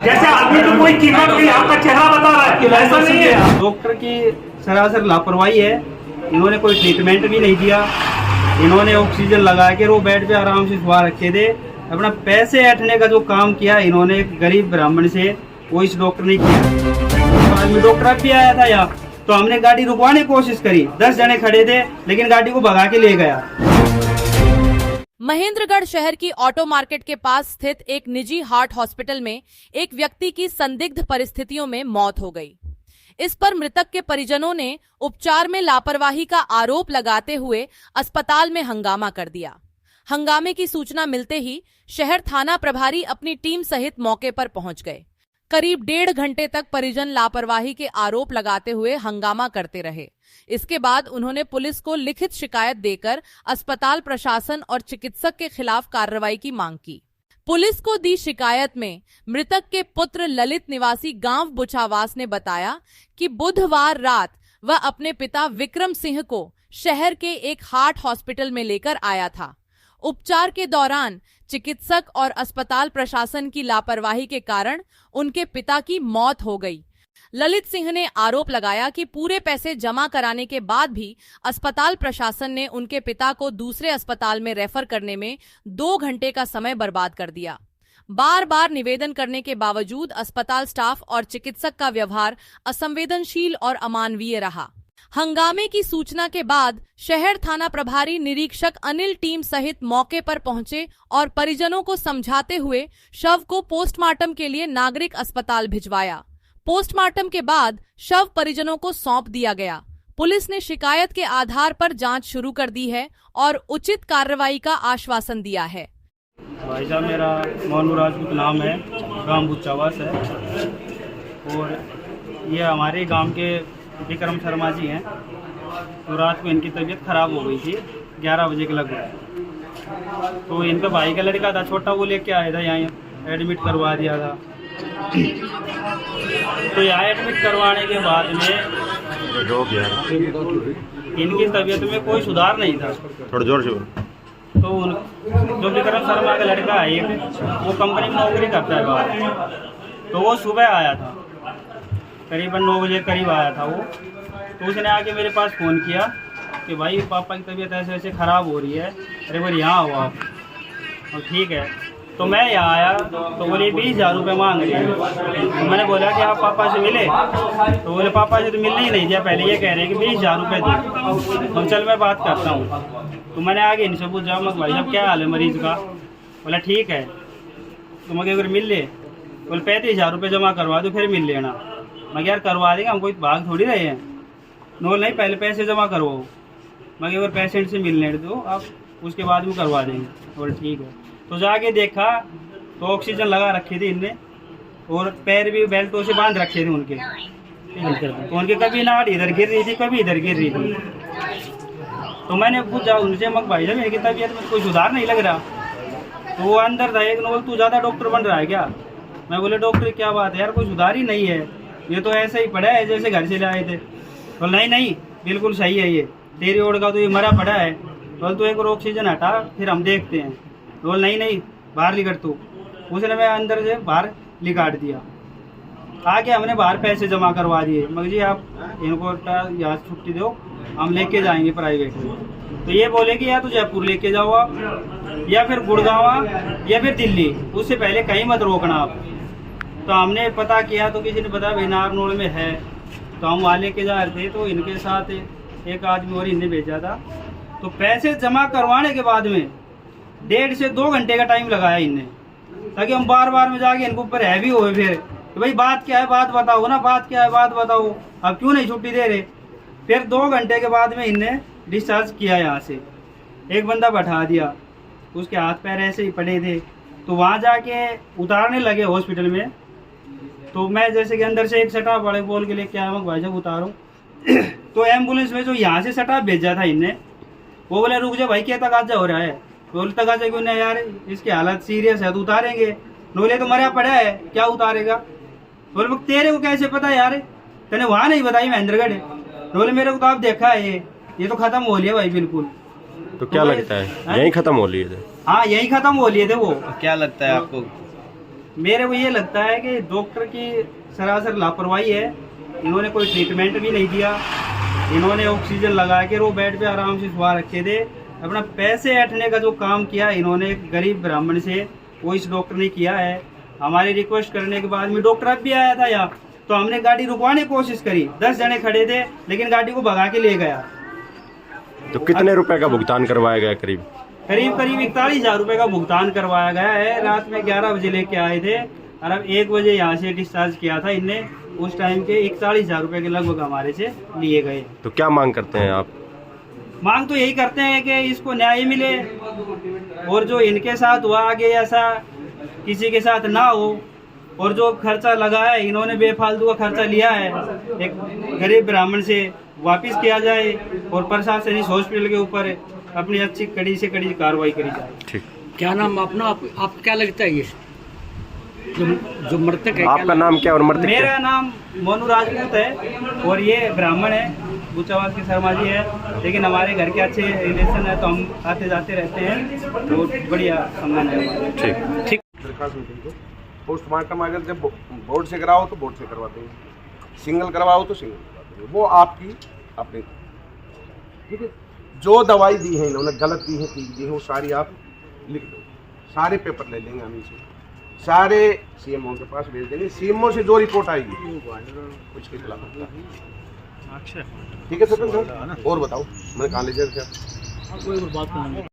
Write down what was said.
जैसे अभी तो कोई कीमत नहीं, आपका चेहरा बता रहा है, ऐसा नहीं है। डॉक्टर की सरासर लापरवाही है, इन्होंने कोई ट्रीटमेंट भी नहीं दिया। इन्होंने ऑक्सीजन लगा के वो बेड पे आराम से सुबह रखे थे। अपना पैसे ऐंठने का जो काम किया इन्होंने गरीब ब्राह्मण से, वो इस डॉक्टर ने किया। आदमी डॉक्टर भी आया था यहाँ, तो हमने गाड़ी रुकवाने की कोशिश करी, 10 जने खड़े थे, लेकिन गाड़ी को भगा के ले गया। महेंद्रगढ़ शहर की ऑटो मार्केट के पास स्थित एक निजी हार्ट हॉस्पिटल में एक व्यक्ति की संदिग्ध परिस्थितियों में मौत हो गई। इस पर मृतक के परिजनों ने उपचार में लापरवाही का आरोप लगाते हुए अस्पताल में हंगामा कर दिया। हंगामे की सूचना मिलते ही शहर थाना प्रभारी अपनी टीम सहित मौके पर पहुंच गए। करीब 1.5 घंटे तक परिजन लापरवाही के आरोप लगाते हुए हंगामा करते रहे। इसके बाद उन्होंने पुलिस को लिखित शिकायत देकर अस्पताल प्रशासन और चिकित्सक के खिलाफ कार्रवाई की मांग की। पुलिस को दी शिकायत में मृतक के पुत्र ललित निवासी गांव बुछावास ने बताया कि बुधवार रात वह अपने पिता विक्रम सिंह को शहर के एक हार्ट हॉस्पिटल में लेकर आया था। उपचार के दौरान चिकित्सक और अस्पताल प्रशासन की लापरवाही के कारण उनके पिता की मौत हो गई। ललित सिंह ने आरोप लगाया कि पूरे पैसे जमा कराने के बाद भी अस्पताल प्रशासन ने उनके पिता को दूसरे अस्पताल में रेफर करने में 2 घंटे का समय बर्बाद कर दिया। बार बार निवेदन करने के बावजूद अस्पताल स्टाफ और चिकित्सक का व्यवहार असंवेदनशील और अमानवीय रहा। हंगामे की सूचना के बाद शहर थाना प्रभारी निरीक्षक अनिल टीम सहित मौके पर पहुंचे और परिजनों को समझाते हुए शव को पोस्टमार्टम के लिए नागरिक अस्पताल भिजवाया। पोस्टमार्टम के बाद शव परिजनों को सौंप दिया गया। पुलिस ने शिकायत के आधार पर जांच शुरू कर दी है और उचित कार्रवाई का आश्वासन दिया है। भाई साहब, मेरा मोनू राजपूत नाम है, गांव बुच्चावास है, और ये हमारे गांव के विक्रम शर्मा जी हैं। तो रात को इनकी तबीयत खराब हो गई थी 11 बजे के लगभग। तो इनका भाई का लड़का था छोटा, वो लेके आया था, यहाँ एडमिट करवा दिया था। तो यहाँ एडमिट करवाने के बाद में इनकी तबीयत में कोई सुधार नहीं था। थोड़ा जोर से। तो जो विक्रम शर्मा का लड़का है एक, वो कंपनी में नौकरी करता है बाहर। तो वो सुबह आया था, करीबन 9 बजे करीब आया था वो। तो उसने आके मेरे पास फ़ोन किया कि भाई पापा की तबीयत ऐसे ऐसे ख़राब हो रही है, अरे बोले यहाँ आओ आप। और ठीक है, तो मैं यहाँ आया तो बोले 20,000 रुपये मांग रहे हैं। तो मैंने बोला कि आप पापा से मिले? तो बोले पापा से तो मिलने ही नहीं दिया, पहले ये कह रहे हैं कि 20,000 रुपये दो। तो चल मैं बात करता हूँ। तो मैंने आगे इनसे पूछा, मगर भाई साहब क्या हाल है मरीज़ का? बोला ठीक है। तो मगर अगर मिल ले, बोले 35,000 रुपये जमा करवा दो फिर मिल लेना। मगर यार करवा देंगे, हम कोई भाग थोड़ी रहे हैं। नो नहीं, पहले पैसे जमा करवाओ, मगर अगर पेशेंट से मिलने दो आप, उसके बाद में करवा देंगे। बोले ठीक है। तो जाके देखा तो ऑक्सीजन लगा रखी थी इनने, और पैर भी बेल्टों से बांध रखे थे उनके। तो उनके कभी नाड़ इधर गिर रही थी, कभी इधर गिर रही थी। तो मैंने पूछा उनसे, मगर भाई साहब इनकी तबीयत में कोई सुधार नहीं लग रहा। तो वो अंदर था एक, बोल तू ज़्यादा डॉक्टर बन रहा है क्या? मैं बोले डॉक्टर क्या बात है यार, कोई सुधार ही नहीं है, ये तो ऐसे ही पड़ा है जैसे घर से लाए थे। बोल नहीं नहीं, बिल्कुल सही है, ये तेरी ओर का तो ये मरा पड़ा है। बोल तो एक और ऑक्सीजन हटा फिर हम देखते हैं। बोल नहीं नहीं, बाहर लिकट तू। उसने मैं अंदर से बाहर लिकाट दिया। आके हमने बाहर पैसे जमा करवा दिए, मगर जी आप इनको यहाँ छुट्टी दो, हम लेके जाएंगे प्राइवेट में। तो ये बोले कि या तो जयपुर लेके जाओ आप, या फिर गुड़गांव, या फिर दिल्ली, उससे पहले कहीं मत रोकना आप। तो हमने पता किया तो किसी ने बताया भाई नारनौल में है। तो हम वहाँ लेके जा रहे थे, तो इनके साथ एक आदमी और इनने भेजा था। तो पैसे जमा करवाने के बाद में 1.5 से 2 घंटे का टाइम लगाया इनने, ताकि हम बार बार में जाके इनको ऊपर हैवी हुए फिर कि भाई बात क्या है, बात बताओ ना, बात क्या है, बात बताओ, अब क्यों नहीं छुट्टी दे रहे। फिर 2 घंटे के बाद में इनने डिस्चार्ज किया यहाँ से, एक बंदा बैठा दिया, उसके हाथ पैर ऐसे ही पड़े थे। तो वहाँ जाके उतारने लगे हॉस्पिटल में। तो मैं जैसे कि अंदर से एक सटाफ वाले बोल के लेके आया, भाई साहब उतारो। तो एम्बुलेंस में जो यहाँ से सटाफ भेजा था इनने, वो बोले रुक जा भाई, क्या तकाजा हो रहा है? बोले तकाजा क्यों नहीं यार, इसकी हालत सीरियस है तो उतारेंगे। बोले तो मरा पड़ा है, क्या उतारेगा? बोले तेरे को कैसे पता यार, तेने वहाँ नहीं बताई महेंद्रगढ़? बोले मेरे को तो आप देखा है, ये तो खत्म हो लिया भाई बिल्कुल। तो क्या लगता है यहीं खत्म हो लिए थे? हाँ यहीं खत्म हो लिए थे वो। क्या लगता है आपको? मेरे को ये लगता है कि डॉक्टर की सरासर लापरवाही है। इन्होंने कोई ट्रीटमेंट भी नहीं दिया। इन्होंने ऑक्सीजन लगा के वो बेड पे आराम से सुबह रखे थे। अपना पैसे ऐंठने का जो काम किया इन्होंने गरीब ब्राह्मण से, वो इस डॉक्टर ने किया है। हमारी रिक्वेस्ट करने के बाद में डॉक्टर अब भी आया था यहाँ, तो हमने गाड़ी रुकवाने की कोशिश करी। 10 जने खड़े थे लेकिन गाड़ी को भगा के ले गया। तो कितने रुपए का भुगतान करवाया गया? करीब 41,000 रुपए का भुगतान करवाया गया है। रात में 11 बजे लेके आए थे और अब 1 बजे यहाँ से डिस्चार्ज किया था इनने। उस टाइम के 41,000 रुपए के लगभग हमारे से लिए गए। तो क्या मांग करते हैं आप? मांग तो यही करते हैं कि इसको न्याय मिले और जो इनके साथ हुआ आगे ऐसा किसी के साथ ना हो। और जो खर्चा लगा है इन्होंने बेफालतू का खर्चा लिया है एक गरीब ब्राह्मण से, वापस किया जाए और प्रशासन इस हॉस्पिटल के ऊपर अपनी अच्छी कड़ी से कड़ी कार्रवाई करी जाए। ठीक। क्या नाम अपना आप क्या लगता है ये जो मृतक है? आपका नाम क्या और मृतक क्या? मेरा नाम मोनू राजपूत है और ये ब्राह्मण है, गुचावास के शर्मा जी है। लेकिन हमारे घर के अच्छे रिलेशन है तो हम आते जाते रहते हैं, तो बढ़िया संबंध है हमारे। ठीक। पोस्टमार्टम अगर जब बोर्ड से कराओ तो बोर्ड से करवाते हैं, सिंगल करवाओ तो सिंगल करवाते हैं। वो आपकी अपनी, ठीक है। जो दवाई दी है इन्होंने गलत दी है, ठीक दी है, वो सारी आप लिख दो। सारे पेपर ले लेंगे हम इनसे, सारे सीएमओ के पास भेज देंगे। सीएमओ से जो रिपोर्ट आएगी उसके खिलाफ होता है। ठीक है सरपंच साहब, और बताओ मैं कहाँ ले जाए?